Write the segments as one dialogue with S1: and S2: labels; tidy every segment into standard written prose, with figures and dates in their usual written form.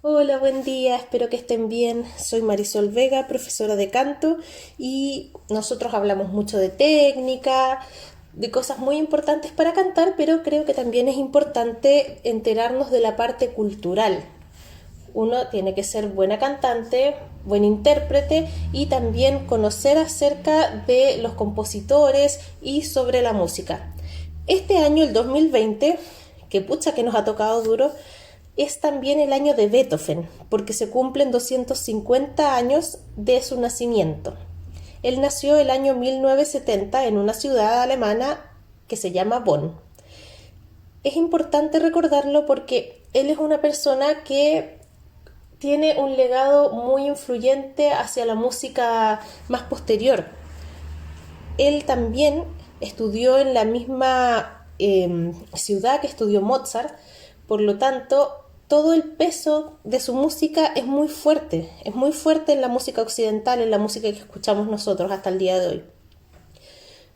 S1: Hola, buen día, espero que estén bien. Soy Marisol Vega, profesora de canto, y nosotros hablamos mucho de técnica, de cosas muy importantes para cantar, pero creo que también es importante enterarnos de la parte cultural. Uno tiene que ser buena cantante, buen intérprete y también conocer acerca de los compositores y sobre la música. Este año, el 2020, que pucha que nos ha tocado duro, es también el año de Beethoven, porque se cumplen 250 años de su nacimiento. Él nació el año 1970 en una ciudad alemana que se llama Bonn. Es importante recordarlo porque él es una persona que tiene un legado muy influyente hacia la música más posterior. Él también estudió en la misma ciudad que estudió Mozart, por lo tanto, todo el peso de su música es muy fuerte en la música occidental, en la música que escuchamos nosotros hasta el día de hoy.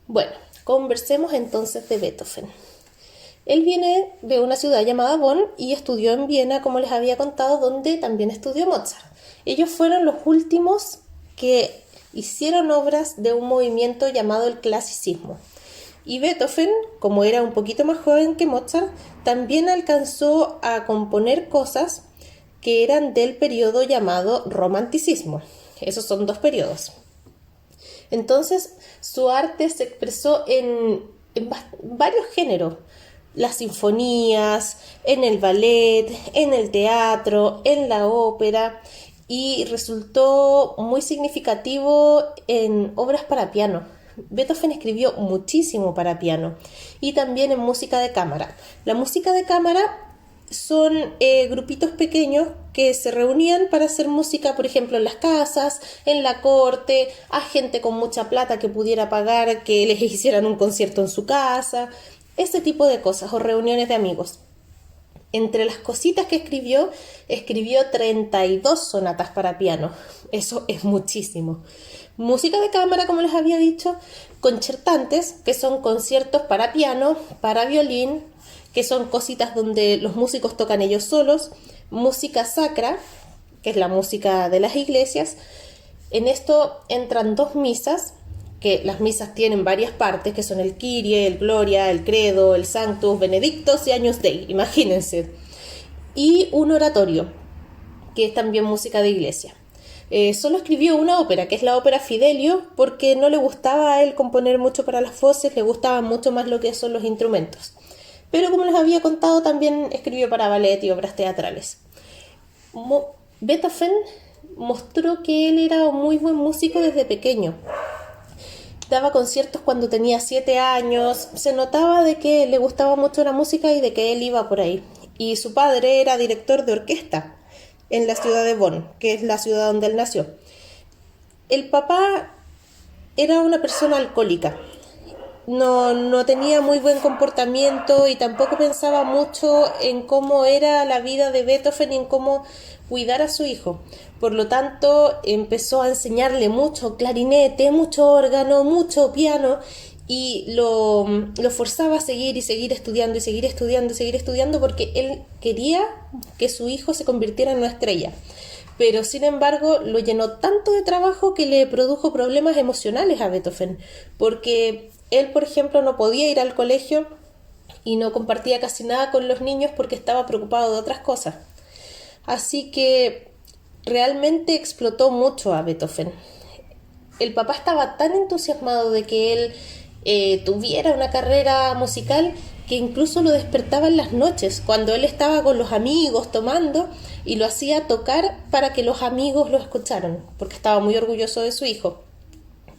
S1: Bueno, conversemos entonces de Beethoven. Él viene de una ciudad llamada Bonn y estudió en Viena, como les había contado, donde también estudió Mozart. Ellos fueron los últimos que hicieron obras de un movimiento llamado el clasicismo. Y Beethoven, como era un poquito más joven que Mozart, también alcanzó a componer cosas que eran del periodo llamado romanticismo. Esos son dos periodos. Entonces, su arte se expresó en varios géneros: las sinfonías, en el ballet, en el teatro, en la ópera, y resultó muy significativo en obras para piano. Beethoven escribió muchísimo para piano y también en música de cámara. La música de cámara son grupitos pequeños que se reunían para hacer música, por ejemplo, en las casas, en la corte, a gente con mucha plata que pudiera pagar que les hicieran un concierto en su casa, ese tipo de cosas, o reuniones de amigos. Entre las cositas que escribió 32 sonatas para piano. Eso es muchísimo. Música de cámara, como les había dicho, concertantes, que son conciertos para piano, para violín, que son cositas donde los músicos tocan ellos solos. Música sacra, que es la música de las iglesias. En esto entran dos misas, que las misas tienen varias partes, que son el Kyrie, el Gloria, el Credo, el Sanctus, Benedictus y Agnus Dei, imagínense. Y un oratorio, que es también música de iglesia. Solo escribió una ópera, que es la ópera Fidelio, porque no le gustaba a él componer mucho para las voces, le gustaban mucho más lo que son los instrumentos. Pero como les había contado, también escribió para ballet y obras teatrales. Beethoven mostró que él era un muy buen músico desde pequeño. Daba conciertos cuando tenía 7 años, se notaba de que le gustaba mucho la música y de que él iba por ahí. Y su padre era director de orquesta en la ciudad de Bonn, que es la ciudad donde él nació. El papá era una persona alcohólica, no tenía muy buen comportamiento y tampoco pensaba mucho en cómo era la vida de Beethoven y en cómo cuidar a su hijo. Por lo tanto, empezó a enseñarle mucho clarinete, mucho órgano, mucho piano, y lo forzaba a seguir y seguir estudiando y seguir estudiando y seguir estudiando, porque él quería que su hijo se convirtiera en una estrella. Pero sin embargo lo llenó tanto de trabajo que le produjo problemas emocionales a Beethoven, porque él, por ejemplo, no podía ir al colegio y no compartía casi nada con los niños porque estaba preocupado de otras cosas. Así que realmente explotó mucho a Beethoven. El papá estaba tan entusiasmado de que él tuviera una carrera musical, que incluso lo despertaba en las noches, cuando él estaba con los amigos tomando, y lo hacía tocar para que los amigos lo escucharan, porque estaba muy orgulloso de su hijo.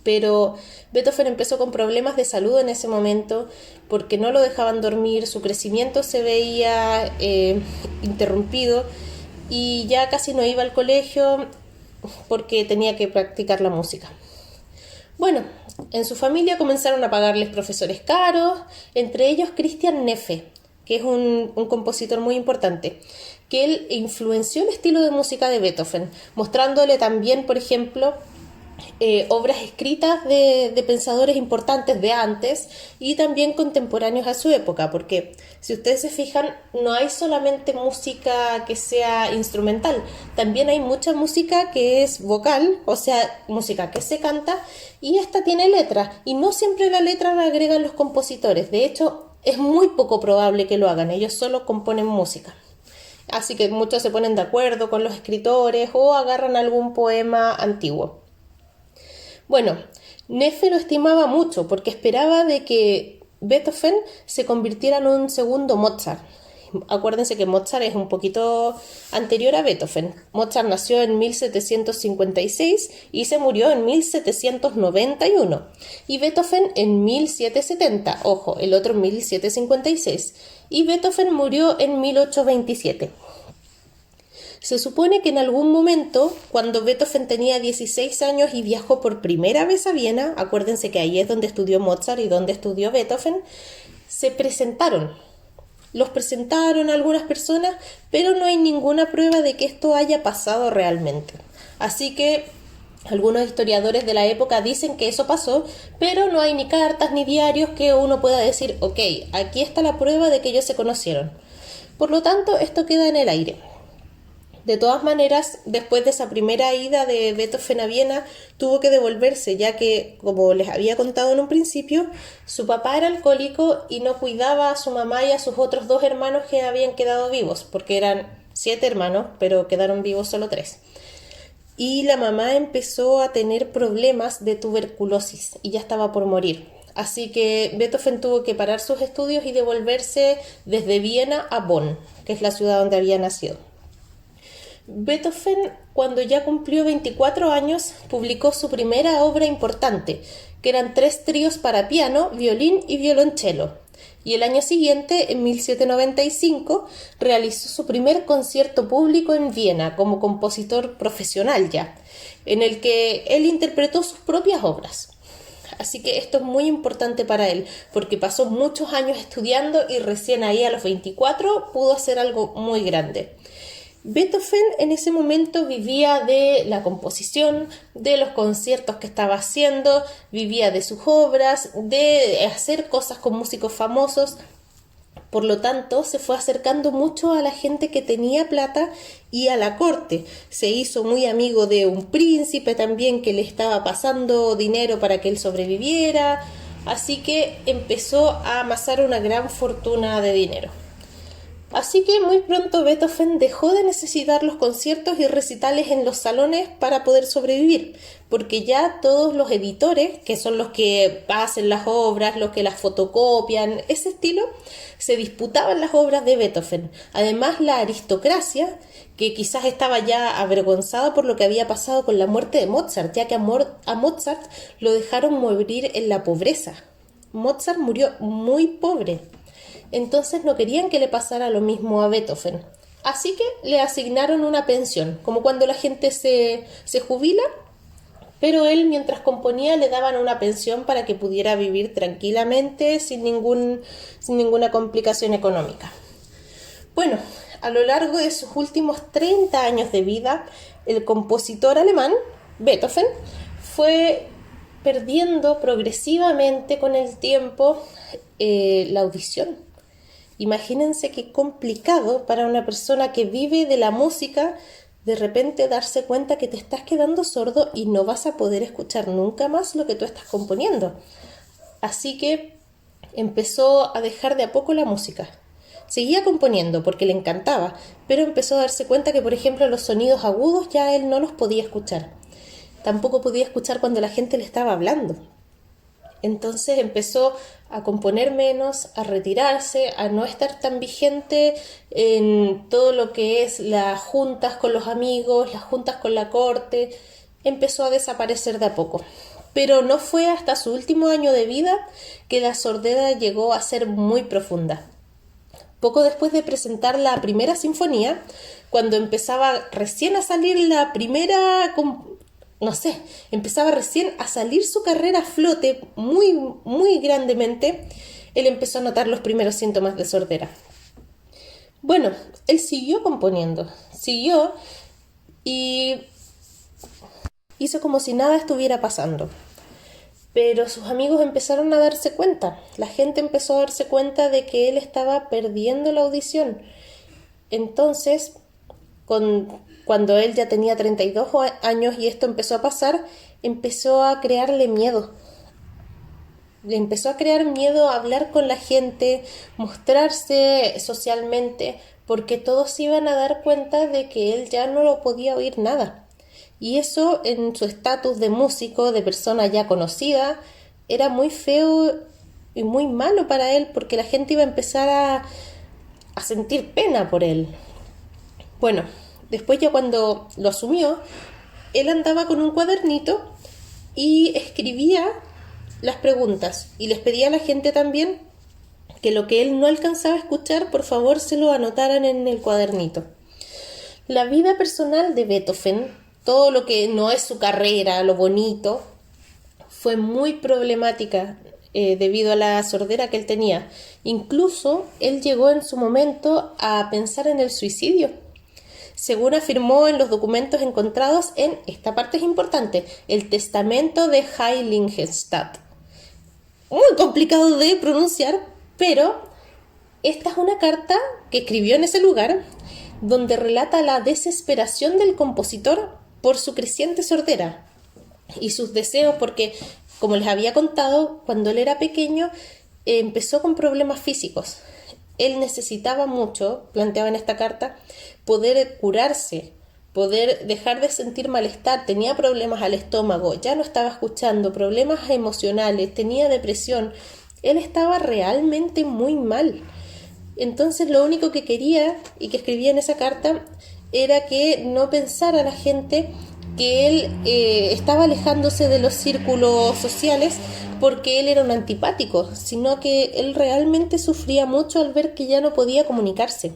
S1: Pero Beethoven empezó con problemas de salud en ese momento, porque no lo dejaban dormir, su crecimiento se veía interrumpido, y ya casi no iba al colegio porque tenía que practicar la música. Bueno, en su familia comenzaron a pagarles profesores caros, entre ellos Christian Neffe, que es un compositor muy importante, que él influenció el estilo de música de Beethoven, mostrándole también, por ejemplo, obras escritas de pensadores importantes de antes y también contemporáneos a su época, porque si ustedes se fijan, no hay solamente música que sea instrumental, también hay mucha música que es vocal, o sea, música que se canta, y esta tiene letra, y no siempre la letra la agregan los compositores, de hecho, es muy poco probable que lo hagan, ellos solo componen música. Así que muchos se ponen de acuerdo con los escritores o agarran algún poema antiguo. Bueno, Neffe lo estimaba mucho porque esperaba de que Beethoven se convirtiera en un segundo Mozart. Acuérdense que Mozart es un poquito anterior a Beethoven. Mozart nació en 1756 y se murió en 1791. Y Beethoven en 1770. Ojo, el otro en 1756. Y Beethoven murió en 1827. Se supone que en algún momento, cuando Beethoven tenía 16 años y viajó por primera vez a Viena, acuérdense que ahí es donde estudió Mozart y donde estudió Beethoven, se presentaron. Los presentaron algunas personas, pero no hay ninguna prueba de que esto haya pasado realmente. Así que algunos historiadores de la época dicen que eso pasó, pero no hay ni cartas ni diarios que uno pueda decir, ok, aquí está la prueba de que ellos se conocieron. Por lo tanto, esto queda en el aire. De todas maneras, después de esa primera ida de Beethoven a Viena, tuvo que devolverse, ya que, como les había contado en un principio, su papá era alcohólico y no cuidaba a su mamá y a sus otros 2 hermanos que habían quedado vivos, porque eran 7 hermanos, pero quedaron vivos solo 3. Y la mamá empezó a tener problemas de tuberculosis y ya estaba por morir. Así que Beethoven tuvo que parar sus estudios y devolverse desde Viena a Bonn, que es la ciudad donde había nacido. Beethoven, cuando ya cumplió 24 años, publicó su primera obra importante, que eran 3 tríos para piano, violín y violonchelo. Y el año siguiente, en 1795, realizó su primer concierto público en Viena como compositor profesional ya, en el que él interpretó sus propias obras. Así que esto es muy importante para él, porque pasó muchos años estudiando y recién ahí a los 24 pudo hacer algo muy grande. Beethoven en ese momento vivía de la composición, de los conciertos que estaba haciendo, vivía de sus obras, de hacer cosas con músicos famosos. Por lo tanto, se fue acercando mucho a la gente que tenía plata y a la corte. Se hizo muy amigo de un príncipe también que le estaba pasando dinero para que él sobreviviera. Así que empezó a amasar una gran fortuna de dinero. Así que muy pronto Beethoven dejó de necesitar los conciertos y recitales en los salones para poder sobrevivir, porque ya todos los editores, que son los que hacen las obras, los que las fotocopian, ese estilo, se disputaban las obras de Beethoven. Además, la aristocracia, que quizás estaba ya avergonzada por lo que había pasado con la muerte de Mozart, ya que a Mozart lo dejaron morir en la pobreza. Mozart murió muy pobre. Entonces no querían que le pasara lo mismo a Beethoven. Así que le asignaron una pensión, como cuando la gente se jubila, pero él mientras componía le daban una pensión para que pudiera vivir tranquilamente sin ninguna complicación económica. Bueno, a lo largo de sus últimos 30 años de vida, el compositor alemán, Beethoven, fue perdiendo progresivamente con el tiempo la audición. Imagínense qué complicado para una persona que vive de la música de repente darse cuenta que te estás quedando sordo y no vas a poder escuchar nunca más lo que tú estás componiendo. Así que empezó a dejar de a poco la música. Seguía componiendo porque le encantaba, pero empezó a darse cuenta que, por ejemplo, los sonidos agudos ya él no los podía escuchar. Tampoco podía escuchar cuando la gente le estaba hablando. Entonces empezó a componer menos, a retirarse, a no estar tan vigente en todo lo que es las juntas con los amigos, las juntas con la corte. Empezó a desaparecer de a poco. Pero no fue hasta su último año de vida que la sordera llegó a ser muy profunda. Poco después de presentar la primera sinfonía, cuando empezaba recién a salir la primera empezaba recién a salir su carrera a flote muy, muy grandemente, él empezó a notar los primeros síntomas de sordera. Bueno, él siguió componiendo, siguió y hizo como si nada estuviera pasando. Pero sus amigos empezaron a darse cuenta, la gente empezó a darse cuenta de que él estaba perdiendo la audición. Entonces, cuando él ya tenía 32 años y esto empezó a pasar, empezó a crearle miedo. Le empezó a crear miedo a hablar con la gente, mostrarse socialmente, porque todos se iban a dar cuenta de que él ya no lo podía oír nada. Y eso en su estatus de músico, de persona ya conocida, era muy feo y muy malo para él, porque la gente iba a empezar a sentir pena por él. Bueno, después ya cuando lo asumió, él andaba con un cuadernito y escribía las preguntas y les pedía a la gente también que lo que él no alcanzaba a escuchar, por favor se lo anotaran en el cuadernito. La vida personal de Beethoven, todo lo que no es su carrera, lo bonito, fue muy problemática debido a la sordera que él tenía. Incluso él llegó en su momento a pensar en el suicidio. Según afirmó en los documentos encontrados en, esta parte es importante, el testamento de Heiligenstadt. Muy complicado de pronunciar, pero esta es una carta que escribió en ese lugar donde relata la desesperación del compositor por su creciente sordera y sus deseos, porque, como les había contado, cuando él era pequeño empezó con problemas físicos. Él necesitaba mucho, planteaba en esta carta, poder curarse, poder dejar de sentir malestar. Tenía problemas al estómago, ya no estaba escuchando, problemas emocionales, tenía depresión. Él estaba realmente muy mal. Entonces lo único que quería y que escribía en esa carta era que no pensara la gente que él estaba alejándose de los círculos sociales porque él era un antipático, sino que él realmente sufría mucho al ver que ya no podía comunicarse.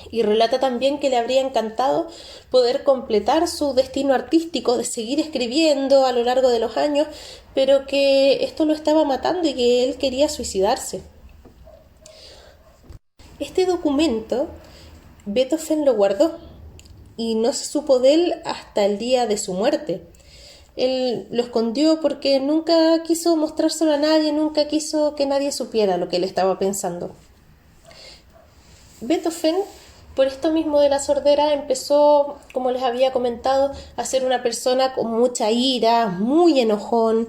S1: Y relata también que le habría encantado poder completar su destino artístico, de seguir escribiendo a lo largo de los años, pero que esto lo estaba matando y que él quería suicidarse. Este documento Beethoven lo guardó y no se supo de él hasta el día de su muerte. Él lo escondió porque nunca quiso mostrárselo a nadie, nunca quiso que nadie supiera lo que él estaba pensando. Beethoven, por esto mismo de la sordera, empezó, como les había comentado, a ser una persona con mucha ira, muy enojón,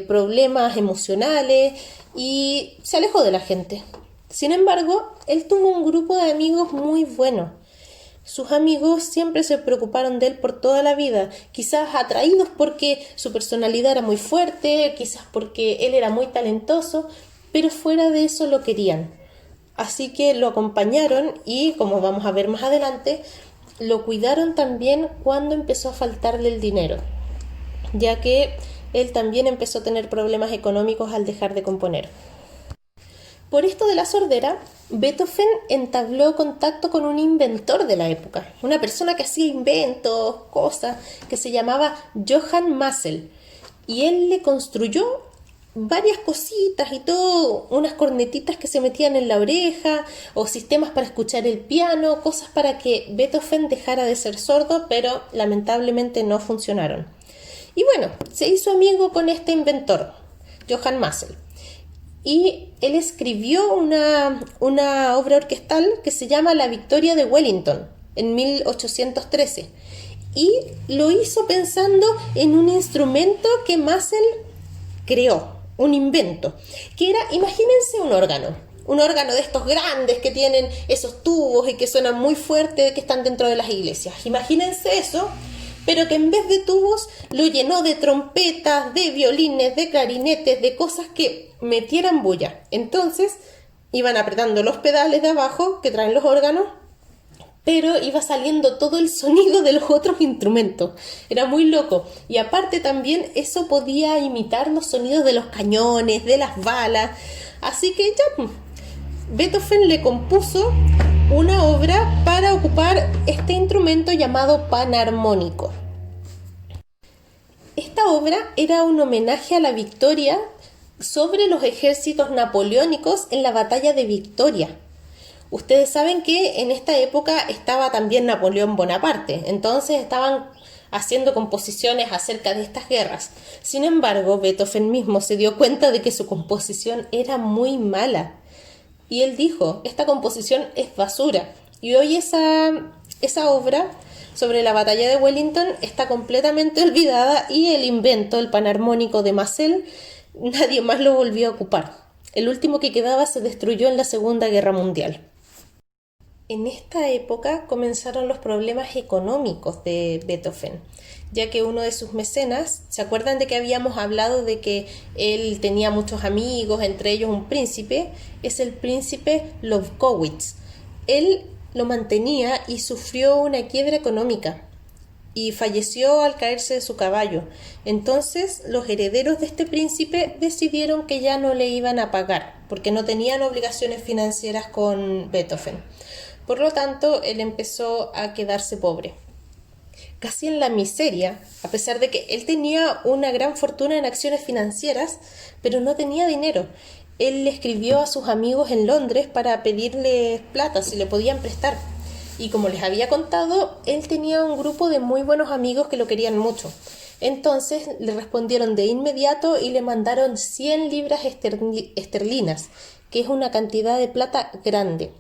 S1: problemas emocionales, y se alejó de la gente. Sin embargo, él tuvo un grupo de amigos muy bueno. Sus amigos siempre se preocuparon de él por toda la vida, quizás atraídos porque su personalidad era muy fuerte, quizás porque él era muy talentoso, pero fuera de eso lo querían. Así que lo acompañaron y, como vamos a ver más adelante, lo cuidaron también cuando empezó a faltarle el dinero, ya que él también empezó a tener problemas económicos al dejar de componer. Por esto de la sordera, Beethoven entabló contacto con un inventor de la época, una persona que hacía inventos, cosas, que se llamaba Johann Massel, y él le construyó varias cositas y todo, unas cornetitas que se metían en la oreja, o sistemas para escuchar el piano, cosas para que Beethoven dejara de ser sordo, pero lamentablemente no funcionaron. Y bueno, se hizo amigo con este inventor, Johann Massel, y él escribió una obra orquestal que se llama La Victoria de Wellington en 1813, y lo hizo pensando en un instrumento que Massel creó, un invento, que era, imagínense un órgano de estos grandes que tienen esos tubos y que suenan muy fuerte, que están dentro de las iglesias. Imagínense eso, pero que en vez de tubos lo llenó de trompetas, de violines, de clarinetes, de cosas que metieran bulla. Entonces iban apretando los pedales de abajo que traen los órganos, pero iba saliendo todo el sonido de los otros instrumentos. Era muy loco. Y aparte también eso podía imitar los sonidos de los cañones, de las balas. Así que ya, Beethoven le compuso una obra para ocupar este instrumento llamado panarmónico. Esta obra era un homenaje a la victoria sobre los ejércitos napoleónicos en la batalla de Victoria. Ustedes saben que en esta época estaba también Napoleón Bonaparte, entonces estaban haciendo composiciones acerca de estas guerras. Sin embargo, Beethoven mismo se dio cuenta de que su composición era muy mala. Y él dijo, esta composición es basura. Y hoy esa obra sobre la batalla de Wellington está completamente olvidada y el invento, el panarmónico de Marcel, nadie más lo volvió a ocupar. El último que quedaba se destruyó en la Segunda Guerra Mundial. En esta época comenzaron los problemas económicos de Beethoven, ya que uno de sus mecenas, ¿se acuerdan de que habíamos hablado de que él tenía muchos amigos, entre ellos un príncipe? Es el príncipe Lobkowitz. Él lo mantenía y sufrió una quiebra económica y falleció al caerse de su caballo. Entonces los herederos de este príncipe decidieron que ya no le iban a pagar, porque no tenían obligaciones financieras con Beethoven. Por lo tanto, él empezó a quedarse pobre, casi en la miseria, a pesar de que él tenía una gran fortuna en acciones financieras, pero no tenía dinero. Él le escribió a sus amigos en Londres para pedirles plata, si le podían prestar. Y como les había contado, él tenía un grupo de muy buenos amigos que lo querían mucho. Entonces le respondieron de inmediato y le mandaron 100 libras esterlinas, que es una cantidad de plata grande,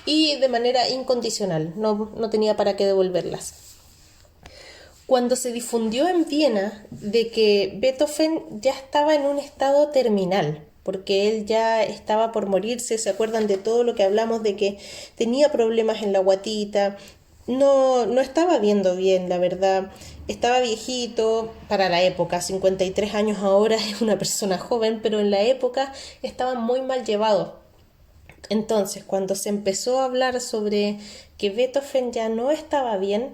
S1: y de manera incondicional, no tenía para qué devolverlas. Cuando se difundió en Viena de que Beethoven ya estaba en un estado terminal, porque él ya estaba por morirse, ¿se acuerdan de todo lo que hablamos de que tenía problemas en la guatita? No estaba viendo bien, la verdad. Estaba viejito para la época, 53 años ahora es una persona joven, pero en la época estaba muy mal llevado. Entonces, cuando se empezó a hablar sobre que Beethoven ya no estaba bien,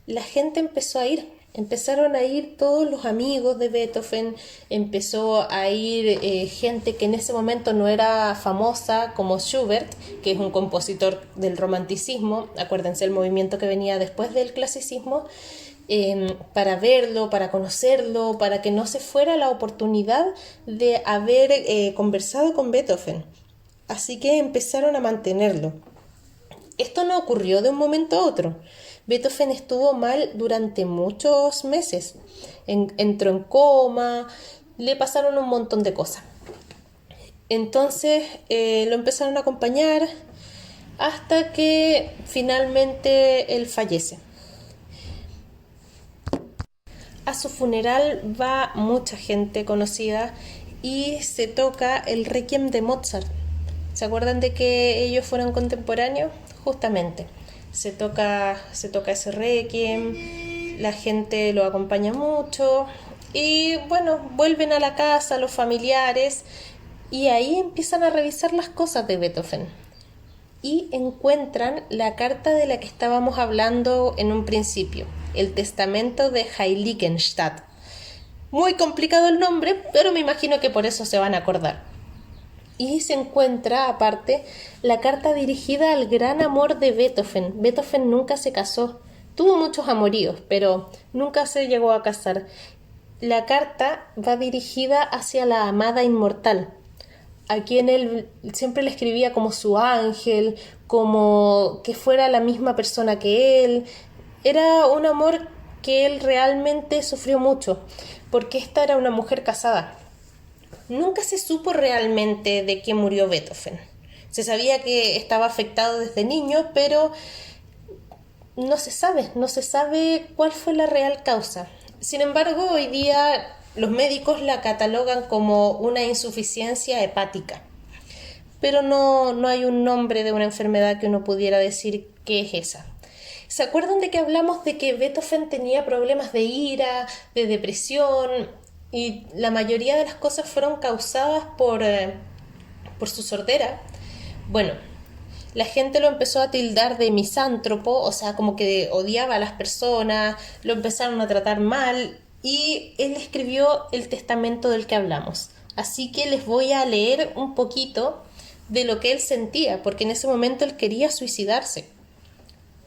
S1: la gente empezó a ir. Empezaron a ir todos los amigos de Beethoven, empezó a ir gente que en ese momento no era famosa, como Schubert, que es un compositor del romanticismo, acuérdense el movimiento que venía después del clasicismo, para verlo, para conocerlo, para que no se fuera la oportunidad de haber conversado con Beethoven. Así que empezaron a mantenerlo. Esto no ocurrió de un momento a otro. Beethoven estuvo mal durante muchos meses. Entró en coma, le pasaron un montón de cosas. Entonces lo empezaron a acompañar hasta que finalmente él fallece. A su funeral va mucha gente conocida y se toca el Requiem de Mozart. ¿Se acuerdan de que ellos fueron contemporáneos? Justamente, se toca ese Requiem, la gente lo acompaña mucho y bueno, vuelven a la casa los familiares y ahí empiezan a revisar las cosas de Beethoven y encuentran la carta de la que estábamos hablando en un principio, el testamento de Heiligenstadt. Muy complicado el nombre, pero me imagino que por eso se van a acordar. Y se encuentra, aparte, la carta dirigida al gran amor de Beethoven. Beethoven nunca se casó, tuvo muchos amoríos, pero nunca se llegó a casar. La carta va dirigida hacia la amada inmortal, a quien él siempre le escribía como su ángel, como que fuera la misma persona que él. Era un amor que él realmente sufrió mucho, porque esta era una mujer casada. Nunca se supo realmente de qué murió Beethoven. Se sabía que estaba afectado desde niño, pero no se sabe cuál fue la real causa. Sin embargo, hoy día los médicos la catalogan como una insuficiencia hepática, pero no hay un nombre de una enfermedad que uno pudiera decir qué es esa. ¿Se acuerdan de que hablamos de que Beethoven tenía problemas de ira, de depresión? Y la mayoría de las cosas fueron causadas por su sordera. Bueno, la gente lo empezó a tildar de misántropo, o sea, como que odiaba a las personas, lo empezaron a tratar mal y él escribió el testamento del que hablamos. Así que les voy a leer un poquito de lo que él sentía, porque en ese momento él quería suicidarse,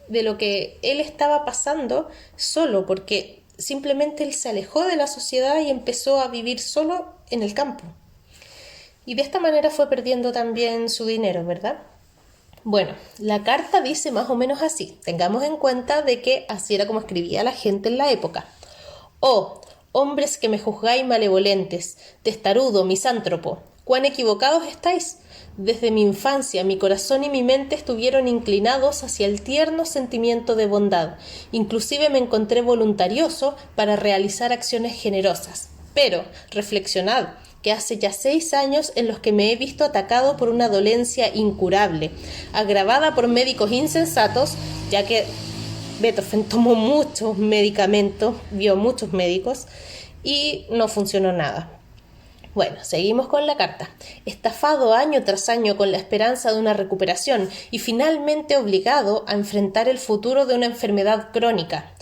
S1: de lo que él estaba pasando solo, porque simplemente él se alejó de la sociedad y empezó a vivir solo en el campo. Y de esta manera fue perdiendo también su dinero, ¿verdad? Bueno, la carta dice más o menos así. Tengamos en cuenta de que así era como escribía la gente en la época. Oh, hombres que me juzgáis malevolentes, testarudo, misántropo, cuán equivocados estáis. Desde mi infancia mi corazón y mi mente estuvieron inclinados hacia el tierno sentimiento de bondad. Inclusive me encontré voluntarioso para realizar acciones generosas. Pero, reflexionad, que hace ya 6 años en los que me he visto atacado por una dolencia incurable, agravada por médicos insensatos, ya que Beethoven tomó muchos medicamentos, vio muchos médicos y no funcionó nada. Bueno, seguimos con la carta. Estafado año tras año con la esperanza de una recuperación y finalmente obligado a enfrentar el futuro de una enfermedad crónica,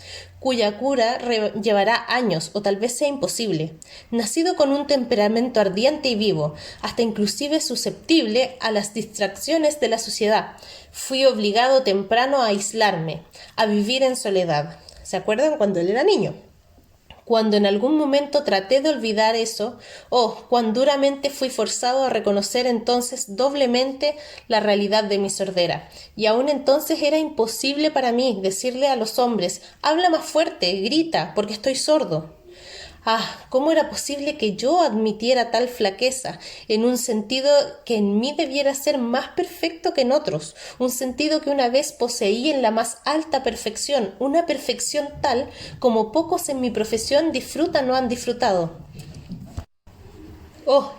S1: cuya cura llevará años o tal vez sea imposible. Nacido con un temperamento ardiente y vivo, hasta inclusive susceptible a las distracciones de la sociedad, fui obligado temprano a aislarme, a vivir en soledad. ¿Se acuerdan cuando él era niño? Cuando en algún momento traté de olvidar eso, cuán duramente fui forzado a reconocer entonces doblemente la realidad de mi sordera. Y aún entonces era imposible para mí decirle a los hombres, habla más fuerte, grita, porque estoy sordo. ¿Cómo era posible que yo admitiera tal flaqueza en un sentido que en mí debiera ser más perfecto que en otros? Un sentido que una vez poseí en la más alta perfección, una perfección tal como pocos en mi profesión disfrutan o han disfrutado.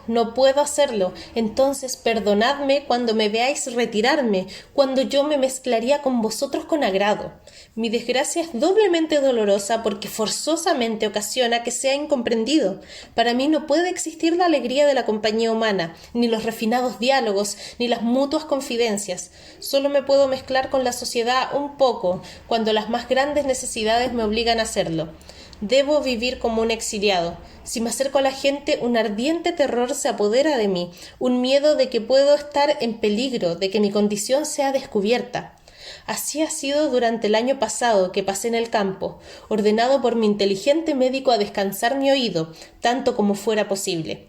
S1: No puedo hacerlo. Entonces perdonadme cuando me veáis retirarme, cuando yo me mezclaría con vosotros con agrado. Mi desgracia es doblemente dolorosa porque forzosamente ocasiona que sea incomprendido. Para mí no puede existir la alegría de la compañía humana, ni los refinados diálogos, ni las mutuas confidencias. Solo me puedo mezclar con la sociedad un poco, cuando las más grandes necesidades me obligan a hacerlo. Debo vivir como un exiliado. Si me acerco a la gente, un ardiente terror se apodera de mí, un miedo de que puedo estar en peligro, de que mi condición sea descubierta. Así ha sido durante el año pasado que pasé en el campo, ordenado por mi inteligente médico a descansar mi oído, tanto como fuera posible.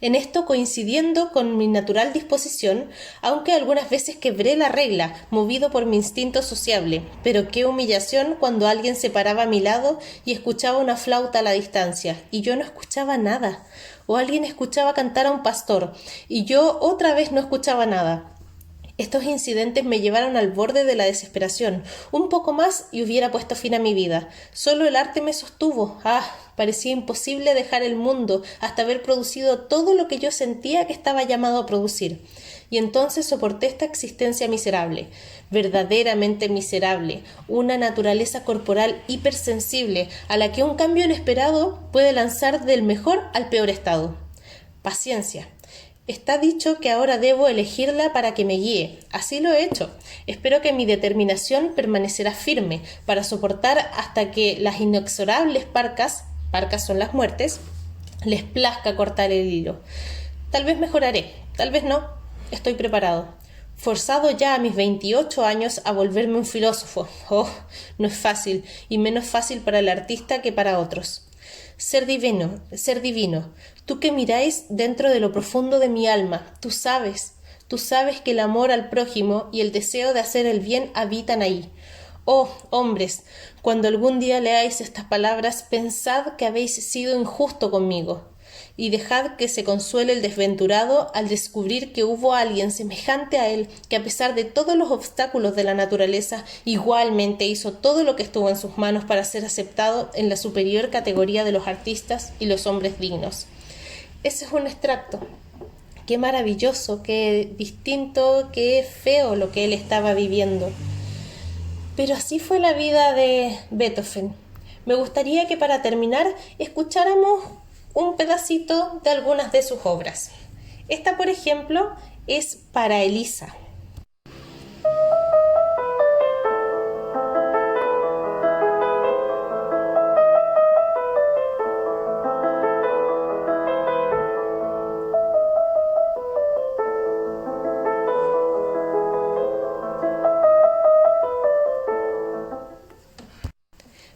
S1: En esto coincidiendo con mi natural disposición, aunque algunas veces quebré la regla, movido por mi instinto sociable, pero qué humillación cuando alguien se paraba a mi lado y escuchaba una flauta a la distancia, y yo no escuchaba nada, o alguien escuchaba cantar a un pastor, y yo otra vez no escuchaba nada. Estos incidentes me llevaron al borde de la desesperación. Un poco más y hubiera puesto fin a mi vida. Solo el arte me sostuvo. Parecía imposible dejar el mundo hasta haber producido todo lo que yo sentía que estaba llamado a producir. Y entonces soporté esta existencia miserable, verdaderamente miserable, una naturaleza corporal hipersensible a la que un cambio inesperado puede lanzar del mejor al peor estado. Paciencia. Está dicho que ahora debo elegirla para que me guíe. Así lo he hecho. Espero que mi determinación permanecerá firme para soportar hasta que las inexorables parcas son las muertes, les plazca cortar el hilo. Tal vez mejoraré, tal vez no. Estoy preparado. Forzado ya a mis 28 años a volverme un filósofo. No es fácil, y menos fácil para el artista que para otros. Ser divino, tú que miráis dentro de lo profundo de mi alma, tú sabes que el amor al prójimo y el deseo de hacer el bien habitan ahí. Hombres, cuando algún día leáis estas palabras, pensad que habéis sido injusto conmigo, y dejad que se consuele el desventurado al descubrir que hubo alguien semejante a él que a pesar de todos los obstáculos de la naturaleza igualmente hizo todo lo que estuvo en sus manos para ser aceptado en la superior categoría de los artistas y los hombres dignos. Ese es un extracto. Qué maravilloso, qué distinto, qué feo lo que él estaba viviendo. Pero así fue la vida de Beethoven. Me gustaría que para terminar escucháramos un pedacito de algunas de sus obras. Esta, por ejemplo, es para Elisa.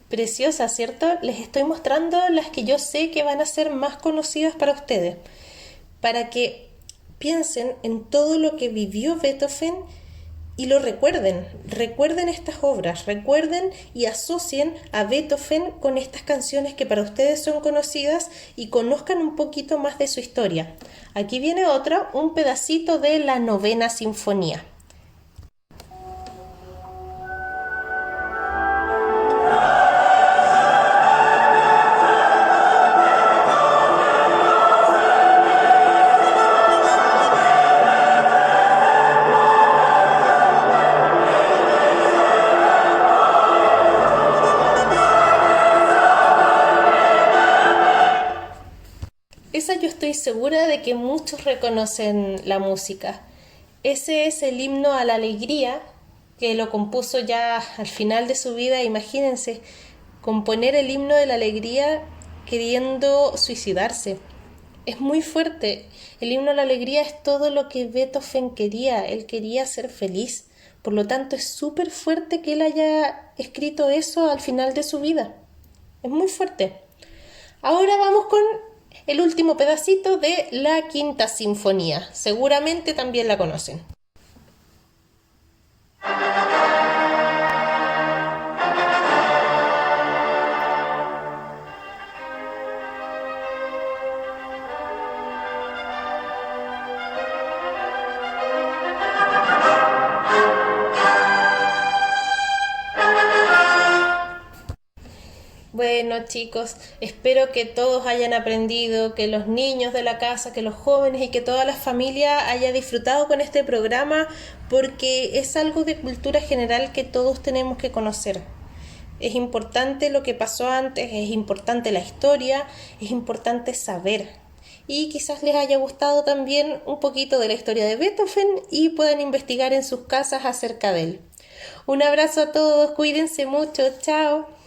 S1: Preciosa, ¿cierto? Les estoy mostrando las que yo sé que van a ser más conocidas para ustedes, para que piensen en todo lo que vivió Beethoven y lo recuerden estas obras, recuerden y asocien a Beethoven con estas canciones que para ustedes son conocidas y conozcan un poquito más de su historia. Aquí viene otra, un pedacito de la Novena Sinfonía. Esa yo estoy segura de que muchos reconocen la música. Ese es el himno a la alegría que lo compuso ya al final de su vida. Imagínense, componer el himno de la alegría queriendo suicidarse. Es muy fuerte. El himno a la alegría es todo lo que Beethoven quería. Él quería ser feliz. Por lo tanto, es súper fuerte que él haya escrito eso al final de su vida. Es muy fuerte. Ahora vamos con el último pedacito de la Quinta Sinfonía. Seguramente también la conocen. Bueno, chicos, espero que todos hayan aprendido, que los niños de la casa, que los jóvenes y que toda la familia haya disfrutado con este programa, porque es algo de cultura general que todos tenemos que conocer. Es importante lo que pasó antes, es importante la historia, es importante saber. Y quizás les haya gustado también un poquito de la historia de Beethoven y puedan investigar en sus casas acerca de él. Un abrazo a todos, cuídense mucho, chao.